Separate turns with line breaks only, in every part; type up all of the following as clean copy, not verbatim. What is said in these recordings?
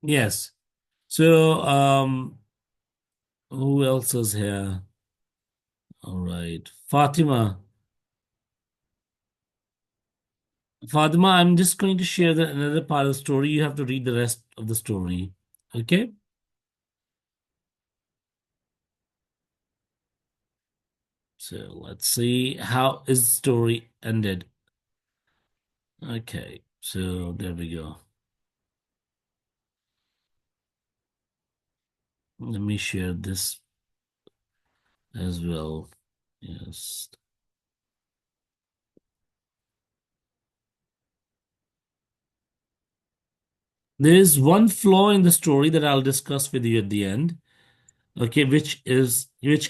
Yes. So, who else is here? All right. Fatima. Fatima, I'm just going to share another part of the story. You have to read the rest of the story. Okay? So let's see how is the story ended. Okay. So there we go. Let me share this as well. Yes. There is one flaw in the story that I'll discuss with you at the end. Okay, which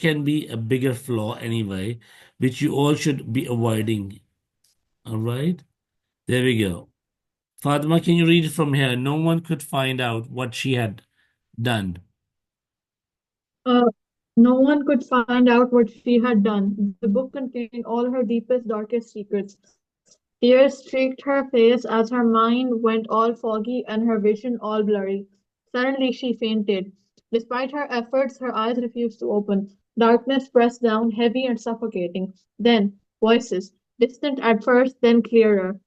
can be a bigger flaw anyway, which you all should be avoiding. All right, there we go. Fatima, can you read it from here? No one could find out what she had done.
Uh, no one could find out what she had done. The book contained all her deepest, darkest secrets. Tears streaked her face as her mind went all foggy and her vision all blurry. Suddenly she fainted. Despite her efforts, her eyes refused to open. Darkness pressed down, heavy and suffocating. Then, voices, distant at first, then clearer.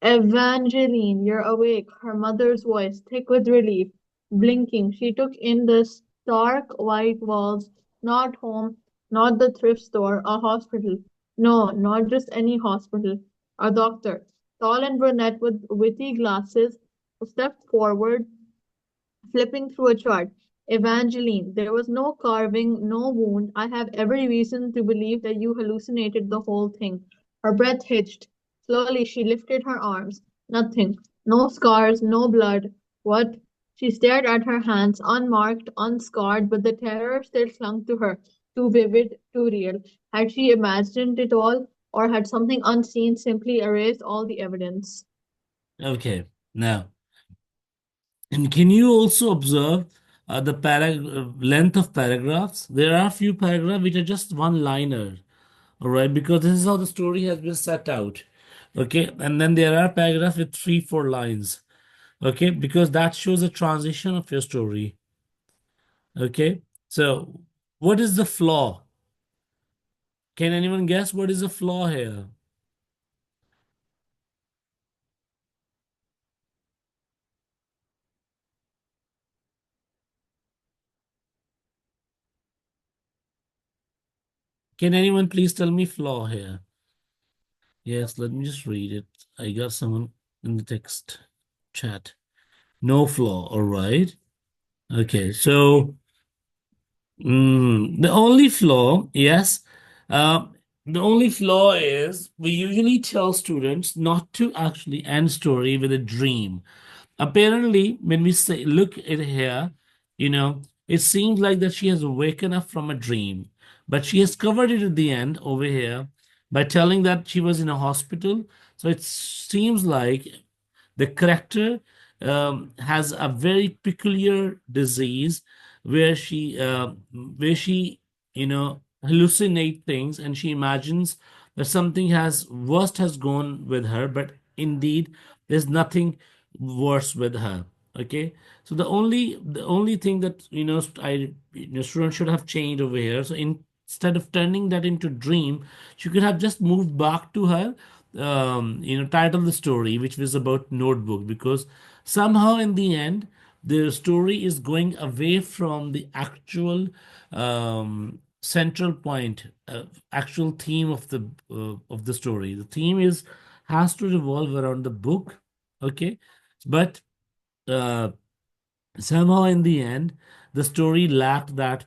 Evangeline, you're awake. Her mother's voice, thick with relief. Blinking, she took in the stark white walls. Not home, not the thrift store, a hospital. No, not just any hospital. A doctor, tall and brunette with witty glasses, stepped forward, flipping through a chart. Evangeline, there was no carving, no wound. I have every reason to believe that you hallucinated the whole thing. Her breath hitched. Slowly she lifted her arms. Nothing. No scars, no blood. What? She stared at her hands, unmarked, unscarred, but the terror still clung to her. Too vivid, too real. Had she imagined it all, or had something unseen simply erased all the evidence?
Okay, now, and can you also observe the length of paragraphs? There are a few paragraphs which are just one liner. All right, because this is how the story has been set out. Okay, and then there are paragraphs with three, four lines. Okay, because that shows a transition of your story. Okay, so what is the flaw? Can anyone guess what is the flaw here? Can anyone please tell me flaw here? Yes, let me just read it. I got someone in the text chat. No flaw, all right. Okay, so the only flaw, yes, uh, the only flaw is we usually tell students not to actually end story with a dream. Apparently, when we say look at here, it seems like that she has woken up from a dream, but she has covered it at the end over here by telling that she was in a hospital. So it seems like the character has a very peculiar disease where she hallucinate things and she imagines that something has worst has gone with her, but indeed there's nothing worse with her. Okay, so the only thing that students should have changed over here. So instead of turning that into dream, she could have just moved back to her title of the story, which was about notebook, because somehow in the end the story is going away from the actual central point, actual theme of the story. The theme is has to revolve around the book. Okay, but uh, somehow in the end the story lacked that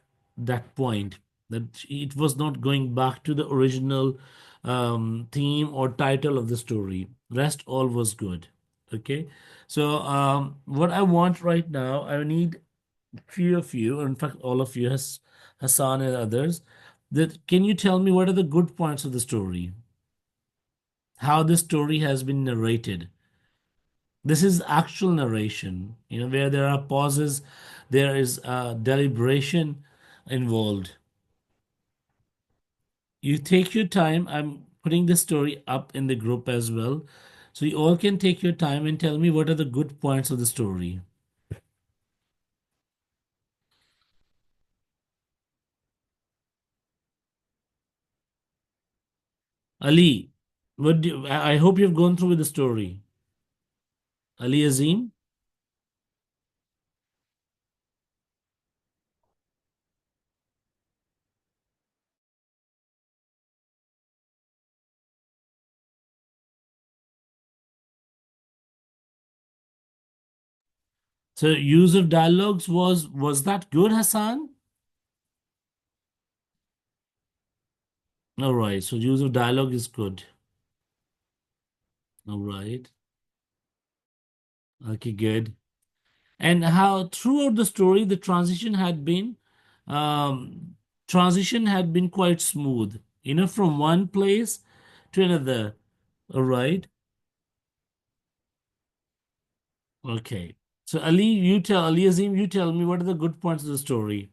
point, that it was not going back to the original theme or title of the story. Rest all was good. Okay, so what I want right now, I need few of you, in fact all of you, Hassan and others, that can you tell me what are the good points of the story, how the story has been narrated. This is actual narration, where there are pauses, there is deliberation involved. You take your time. I'm putting the story up in the group as well. So you all can take your time and tell me what are the good points of the story. Ali, I hope you've gone through with the story. Ali Azim. So use of dialogues was that good, Hassan? All right. So use of dialogue is good. All right. Okay, good. And how throughout the story the um, transition had been quite smooth. From one place to another. All right. Okay. So Ali Azim, you tell me what are the good points of the story.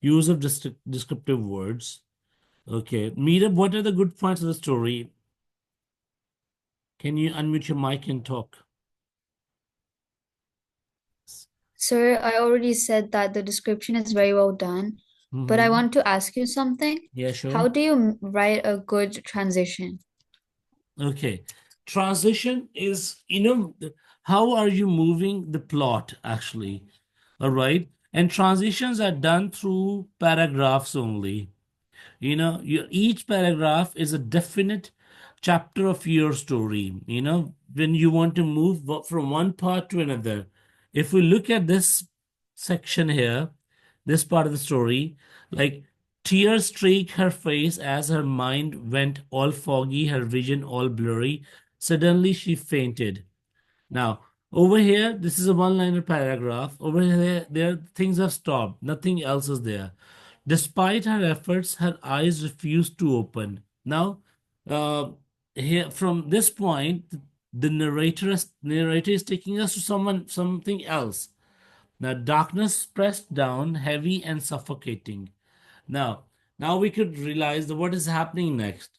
Use of descriptive words. Okay. Meetup, what are the good points of the story? Can you unmute your mic and talk?
Sir, I already said that the description is very well done, but I
Mm-hmm.
want to ask you something.
Yeah,
How
sure.
do you write a good transition?
Okay. Transition is, how are you moving the plot actually? All right. And transitions are done through paragraphs only. Each paragraph is a definite chapter of your story. When you want to move from one part to another. If we look at this section here, this part of the story, like tears streaked her face as her mind went all foggy, her vision all blurry. Suddenly she fainted. Now, over here, this is a one-liner paragraph. Over here, there things have stopped. Nothing else is there. Despite her efforts, her eyes refused to open. Now, uh, here from this point, the narrator is taking us to something else. Now, darkness pressed down, heavy and suffocating. Now, now we could realize that what is happening next.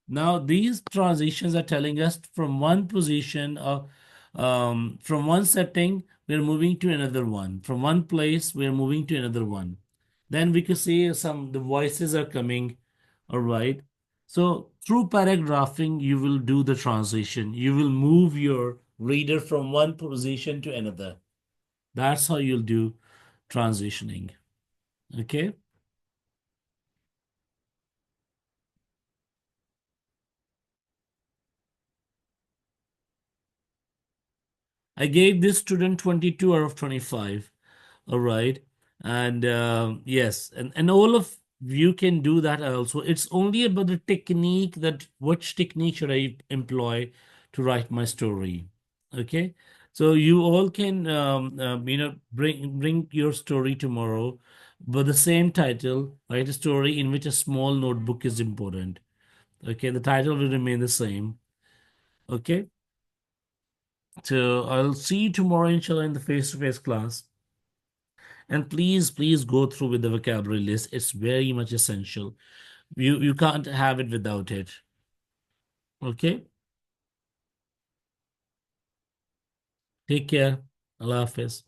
Now, these transitions are telling us from one position of, from one setting, we're moving to another one. From one place, we're moving to another one. Then we could see the voices are coming. All right. So through paragraphing, you will do the transition. You will move your reader from one position to another. That's how you'll do transitioning. Okay. I gave this student 22 out of 25. All right. And yes, and all of you can do that also. It's only about the technique, that which technique should I employ to write my story. Okay. So you all can, bring your story tomorrow, but the same title, write a story in which a small notebook is important. Okay. The title will remain the same. Okay. So I'll see you tomorrow, inshallah, in the face-to-face class. And please, please go through with the vocabulary list. It's very much essential. You can't have it without it. Okay? Take care. Allah Hafiz.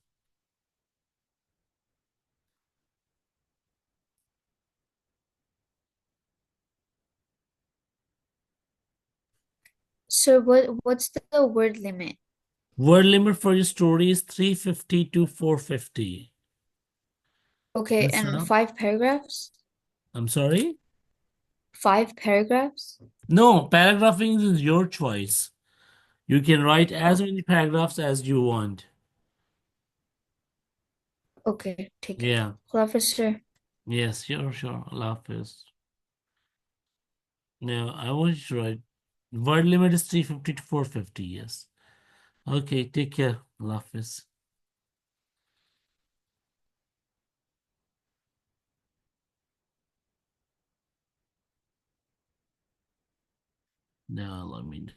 Sir, what's the word limit?
Word limit for your story is 350 to 450.
Okay,
Yes,
and
sir.
5 paragraphs?
I'm sorry?
5 paragraphs?
No, paragraphing is your choice. You can write as
Oh,
many paragraphs as you want.
okay, take it.
Yeah.
Officer.
Yes, sure, sure. Allah Hafiz. No, I want you to write. Word limit is 350 to 450. Yes. Okay, take care. Allah Hafiz. No, let me